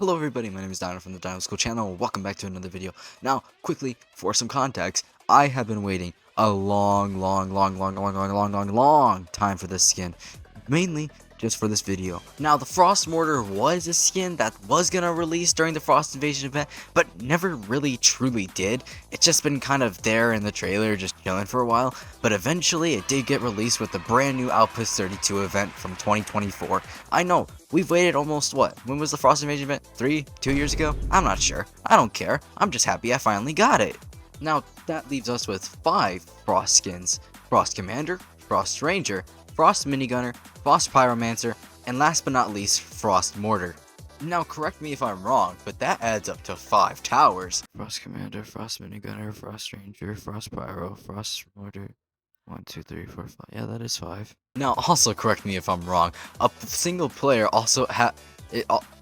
Hello everybody, my name is Dino from the Dino School channel. Welcome back to another video. Now, quickly, for some context, I have been waiting a long time for this skin. Mainly just for this video. Now, the Frost Mortar was a skin that was gonna release during the Frost Invasion event, but never really truly did. It's just been kind of there in the trailer, just chilling for a while. But eventually, it did get released with the brand new Outpost 32 event from 2024. I know, we've waited almost, what? When was the Frost Invasion event? 2 years ago? I'm not sure. I don't care. I'm just happy I finally got it. Now, that leaves us with 5 Frost skins. Frost Commander, Frost Ranger, Frost Minigunner, Frost Pyromancer, and last but not least, Frost Mortar. Now, correct me if I'm wrong, but that adds up to 5 towers. Frost Commander, Frost Minigunner, Frost Ranger, Frost Pyro, Frost Mortar. 1, 2, 3, 4, 5. Yeah, that is 5. Now, also correct me if I'm wrong. A single player also has 5.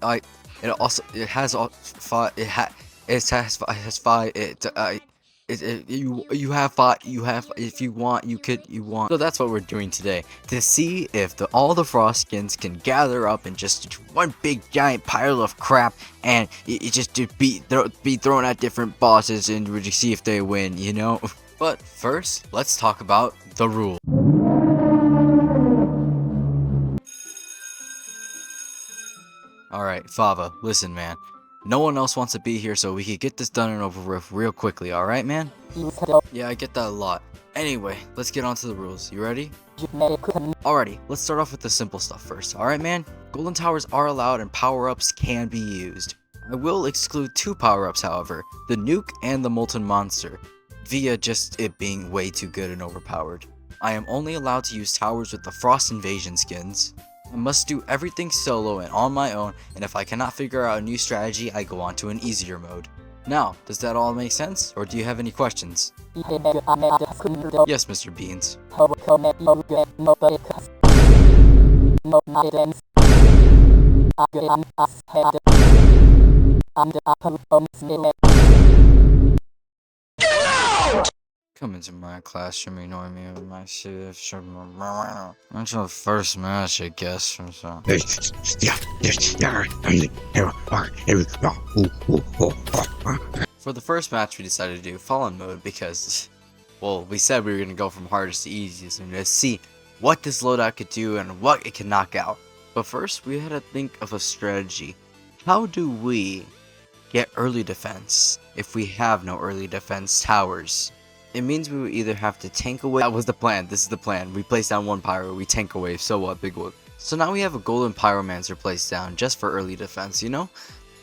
You have 5. You have, if you want, you want. So that's what we're doing today, to see if all the Frost skins can gather up in just one big giant pile of crap, and it just be thrown at different bosses, and we just see if they win, you know. But first, let's talk about the rules. Alright, Fava, listen, man. No one else wants to be here, so we can get this done and over with real quickly, alright, man? Yeah, I get that a lot. Anyway, let's get on to the rules. You ready? Alrighty, let's start off with the simple stuff first. Alright, man? Golden towers are allowed and power-ups can be used. I will exclude 2 power-ups, however. The nuke and the molten monster, via just it being way too good and overpowered. I am only allowed to use towers with the Frost Invasion skins. I must do everything solo and on my own, and if I cannot figure out a new strategy, I go on to an easier mode. Now, does that all make sense, or do you have any questions? Yes, Mr. Beans. Come into my classroom, annoy me with my shift. That's your first match, I guess. For the first match, we decided to do Fallen mode because, well, we said we were going to go from hardest to easiest and just see what this loadout could do and what it can knock out. But first, we had to think of a strategy. How do we get early defense if we have no early defense towers? It means we would either have to tank away. That was the plan. This is the plan. We place down 1 pyro, we tank away. So what, big whoop. So now we have a golden pyromancer placed down just for early defense, you know?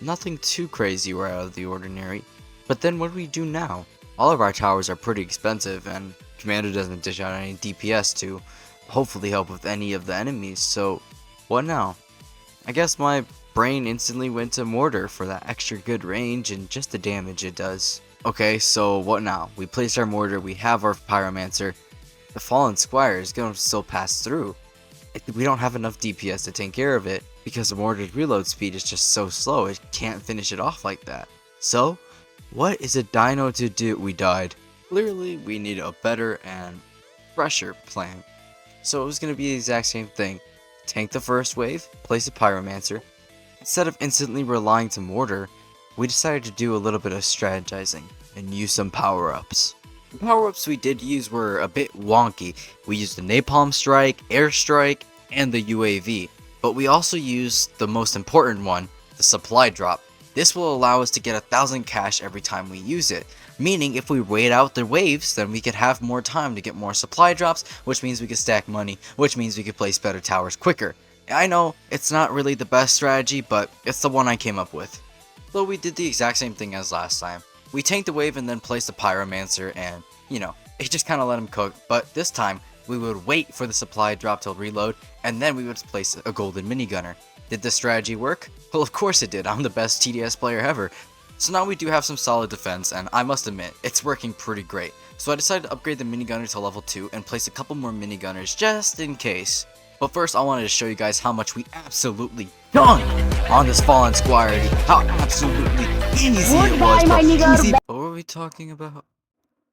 Nothing too crazy or out of the ordinary. But then what do we do now? All of our towers are pretty expensive, and Commander doesn't dish out any DPS to hopefully help with any of the enemies, so what now? I guess my brain instantly went to Mortar for that extra good range and just the damage it does. Okay, so what now? We placed our Mortar, we have our Pyromancer. The Fallen Squire is going to still pass through. We don't have enough DPS to take care of it because the Mortar's reload speed is just so slow, it can't finish it off like that. So, what is a dino to do? We died. Clearly, we need a better and fresher plan. So it was going to be the exact same thing. Tank the first wave, place a Pyromancer. Instead of instantly relying to Mortar, we decided to do a little bit of strategizing and use some power-ups. The power-ups we did use were a bit wonky. We used the Napalm Strike, Air Strike, and the UAV. But we also used the most important one, the Supply Drop. This will allow us to get 1,000 cash every time we use it. Meaning if we wait out the waves, then we could have more time to get more supply drops, which means we could stack money, which means we could place better towers quicker. I know, it's not really the best strategy, but it's the one I came up with. So we did the exact same thing as last time. We tanked the wave and then placed the Pyromancer and, you know, it just kind of let him cook. But this time, we would wait for the supply drop to reload, and then we would place a golden minigunner. Did this strategy work? Well, of course it did. I'm the best TDS player ever. So now we do have some solid defense, and I must admit, it's working pretty great. So I decided to upgrade the minigunner to level 2 and place a couple more minigunners just in case. But first, I wanted to show you guys how much we absolutely done on this Fallen Squire. How absolutely easy it was, bro. Easy. What were we talking about?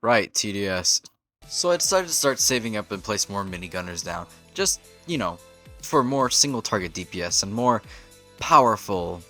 Right, TDS. So I decided to start saving up and place more minigunners down. Just, you know, for more single target DPS and more powerful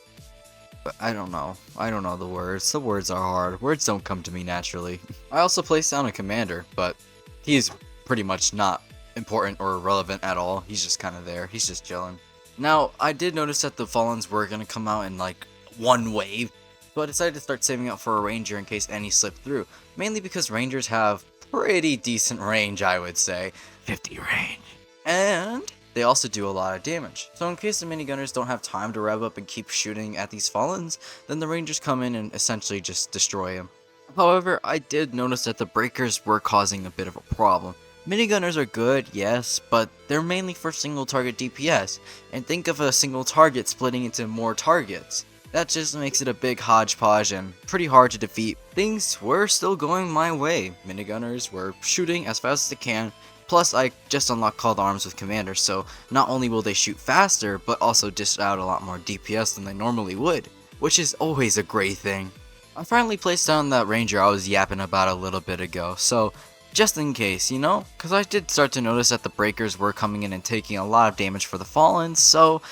But I don't know. I don't know the words. The words are hard. Words don't come to me naturally. I also placed down a commander, but he's pretty much not important or relevant at all. He's just kind of there. He's just chilling. Now, I did notice that the Fallens were going to come out in like one wave, so I decided to start saving up for a Ranger in case any slipped through. Mainly because Rangers have pretty decent range, I would say. 50 range. And they also do a lot of damage. So in case the minigunners don't have time to rev up and keep shooting at these Fallens, then the Rangers come in and essentially just destroy them. However, I did notice that the breakers were causing a bit of a problem. Minigunners are good, yes, but they're mainly for single target DPS, and think of a single target splitting into more targets. That just makes it a big hodgepodge and pretty hard to defeat. Things were still going my way. Minigunners were shooting as fast as they can, plus I just unlocked Called Arms with Commander, so not only will they shoot faster, but also dish out a lot more DPS than they normally would, which is always a great thing. I finally placed down that Ranger I was yapping about a little bit ago, so just in case, you know? Because I did start to notice that the breakers were coming in and taking a lot of damage for the Fallen, so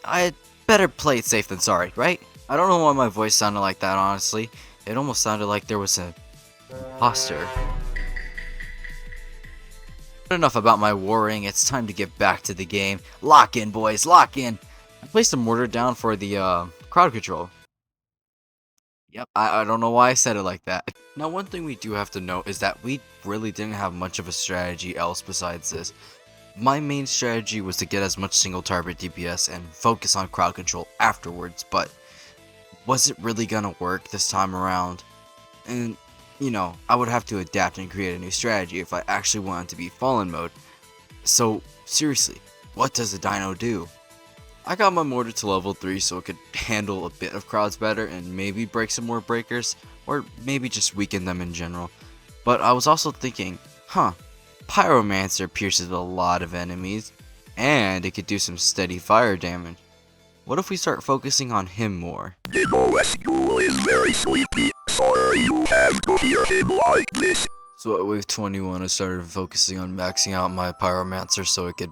I had better play it safe than sorry, right? I don't know why my voice sounded like that, honestly. It almost sounded like there was an imposter. But enough about my worrying, it's time to get back to the game. Lock in, boys, lock in! I placed a mortar down for the crowd control. Yep, I don't know why I said it like that. Now, one thing we do have to note is that we really didn't have much of a strategy else besides this. My main strategy was to get as much single target DPS and focus on crowd control afterwards, but was it really gonna work this time around? And, you know, I would have to adapt and create a new strategy if I actually wanted to be Fallen mode. So, seriously, what does a dino do? I got my mortar to level 3 so it could handle a bit of crowds better and maybe break some more breakers, or maybe just weaken them in general. But I was also thinking, Pyromancer pierces a lot of enemies, and it could do some steady fire damage. What if we start focusing on him more? The OSU is very sleepy. Sorry you have to hear him like this. So at wave 21 I started focusing on maxing out my Pyromancer so it could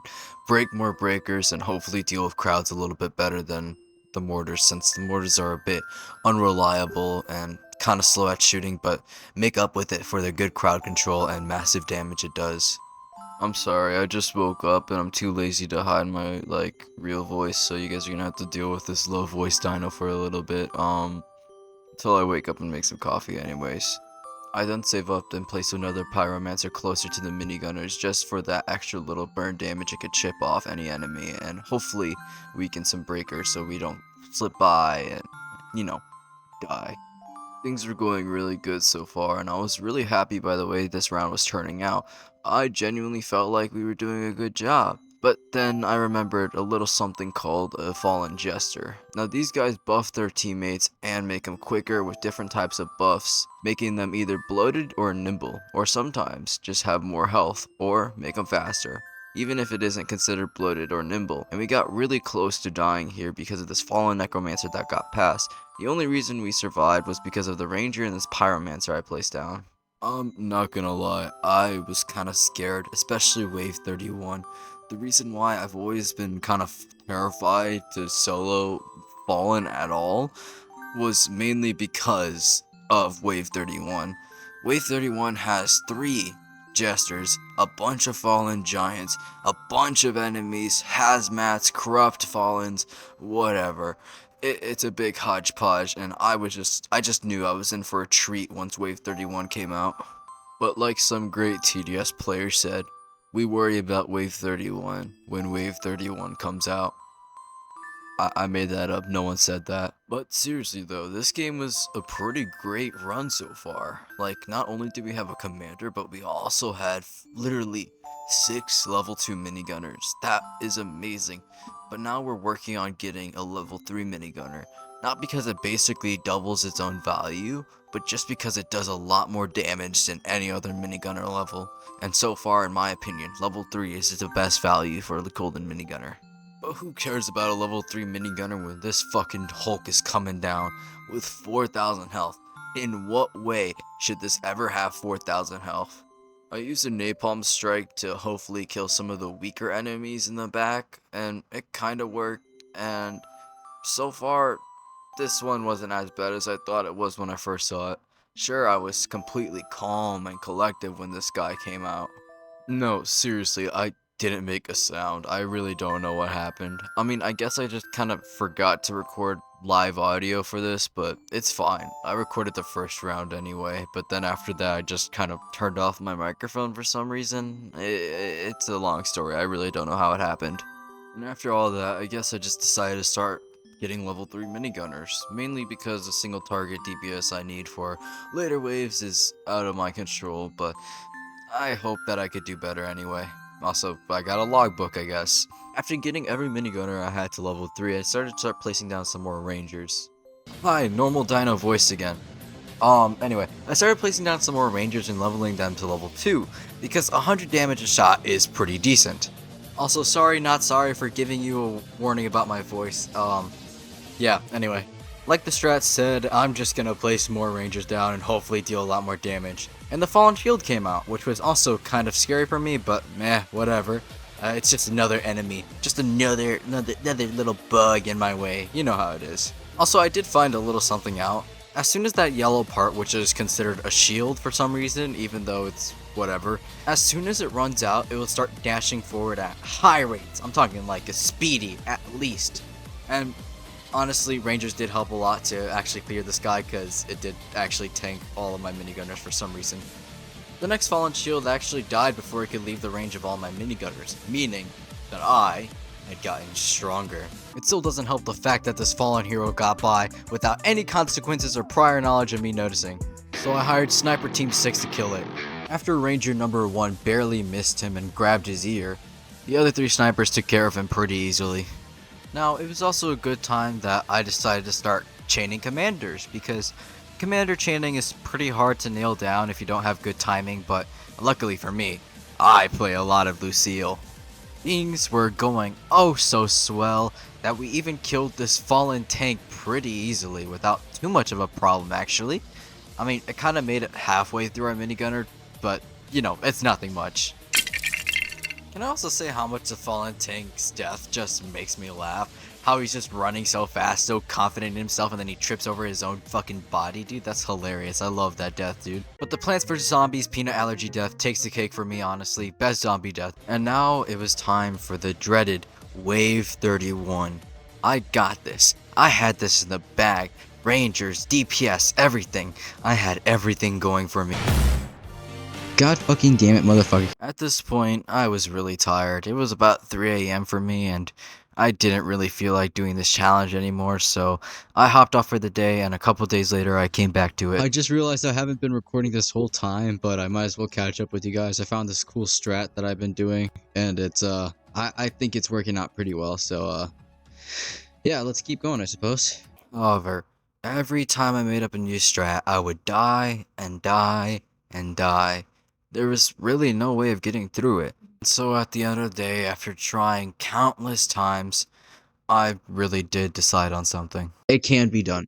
break more breakers and hopefully deal with crowds a little bit better than the mortars, since the mortars are a bit unreliable and kind of slow at shooting, but make up with it for the good crowd control and massive damage it does. I'm sorry, I just woke up and I'm too lazy to hide my real voice, so you guys are gonna have to deal with this low voice dino for a little bit until I wake up and make some coffee anyways. I then save up and place another Pyromancer closer to the minigunners just for that extra little burn damage it could chip off any enemy and hopefully weaken some breakers so we don't slip by and, you know, die. Things are going really good so far, and I was really happy by the way this round was turning out. I genuinely felt like we were doing a good job. But then I remembered a little something called a Fallen Jester. Now these guys buff their teammates and make them quicker with different types of buffs, making them either bloated or nimble, or sometimes just have more health, or make them faster, even if it isn't considered bloated or nimble. And we got really close to dying here because of this Fallen Necromancer that got past. The only reason we survived was because of the Ranger and this Pyromancer I placed down. I'm not gonna lie, I was kinda scared, especially wave 31. The reason why I've always been kind of terrified to solo Fallen at all was mainly because of wave 31. Wave 31 has 3 Jesters, a bunch of Fallen Giants, a bunch of enemies, hazmats, corrupt Fallens, whatever. It's a big hodgepodge, and I just knew I was in for a treat once Wave 31 came out. But like some great TDS player said, we worry about Wave 31 when Wave 31 comes out. I made that up, no one said that. But seriously though, this game was a pretty great run so far. Like, not only did we have a commander, but we also had literally 6 level 2 minigunners. That is amazing. But now we're working on getting a level 3 minigunner. Not because it basically doubles its own value, but just because it does a lot more damage than any other minigunner level. And so far, in my opinion, level 3 is the best value for the golden minigunner. But who cares about a level 3 minigunner when this fucking Hulk is coming down with 4,000 health? In what way should this ever have 4,000 health? I used a napalm strike to hopefully kill some of the weaker enemies in the back, and it kinda worked, and so far, this one wasn't as bad as I thought it was when I first saw it. Sure, I was completely calm and collective when this guy came out. No, seriously, I didn't make a sound. I really don't know what happened. I mean, I guess I just kind of forgot to record live audio for this, but it's fine. I recorded the first round anyway, but then after that I just kind of turned off my microphone for some reason. It's a long story. I really don't know how it happened. And after all that, I guess I just decided to start getting level 3 minigunners, mainly because the single target DPS I need for later waves is out of my control, but I hope that I could do better anyway. Also, I got a logbook, I guess. After getting every minigunner I had to level 3, I started placing down some more rangers. Hi, normal dino voice again. Anyway, I started placing down some more rangers and leveling them to level 2, because 100 damage a shot is pretty decent. Also, sorry not sorry for giving you a warning about my voice. Yeah, anyway. Like the strat said, I'm just gonna place more rangers down and hopefully deal a lot more damage. And the Fallen Shield came out, which was also kind of scary for me, but meh, whatever. It's just another enemy. Just another little bug in my way. You know how it is. Also, I did find a little something out. As soon as that yellow part, which is considered a shield for some reason, even though it's whatever, as soon as it runs out, it will start dashing forward at high rates. I'm talking like a speedy, at least. And honestly, rangers did help a lot to actually clear the sky, because it did actually tank all of my minigunners for some reason. The next Fallen Shield actually died before it could leave the range of all my minigunners, meaning that I had gotten stronger. It still doesn't help the fact that this fallen hero got by without any consequences or prior knowledge of me noticing, so I hired Sniper Team 6 to kill it. After Ranger number 1 barely missed him and grabbed his ear, the other 3 snipers took care of him pretty easily. Now, it was also a good time that I decided to start chaining commanders, because commander chaining is pretty hard to nail down if you don't have good timing, but luckily for me, I play a lot of Lucille. Things were going oh so swell that we even killed this fallen tank pretty easily without too much of a problem actually. I mean, it kind of made it halfway through our minigunner, but you know, it's nothing much. Can I also say how much the fallen tank's death just makes me laugh? How he's just running so fast, so confident in himself, and then he trips over his own fucking body, dude. That's hilarious. I love that death, dude. But the Plants vs. Zombies peanut allergy death takes the cake for me, honestly. Best zombie death. And now it was time for the dreaded Wave 31. I got this. I had this in the bag. Rangers, DPS, everything. I had everything going for me. God fucking damn it, motherfucker. At this point, I was really tired. It was about 3 a.m. for me, and I didn't really feel like doing this challenge anymore, so I hopped off for the day, and a couple days later, I came back to it. I just realized I haven't been recording this whole time, but I might as well catch up with you guys. I found this cool strat that I've been doing, and it's, I think it's working out pretty well, so, yeah, let's keep going, I suppose. However, every time I made up a new strat, I would die, and die, and die. There was really no way of getting through it. So at the end of the day, after trying countless times, I really did decide on something. It can be done.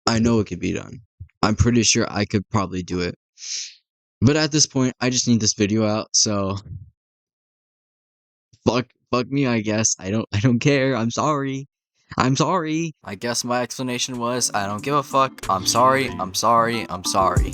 I know it can be done. I'm pretty sure I could probably do it. But at this point, I just need this video out, so fuck me, I guess. I don't care. I'm sorry. I'm sorry. I guess my explanation was I don't give a fuck. I'm sorry. I'm sorry. I'm sorry.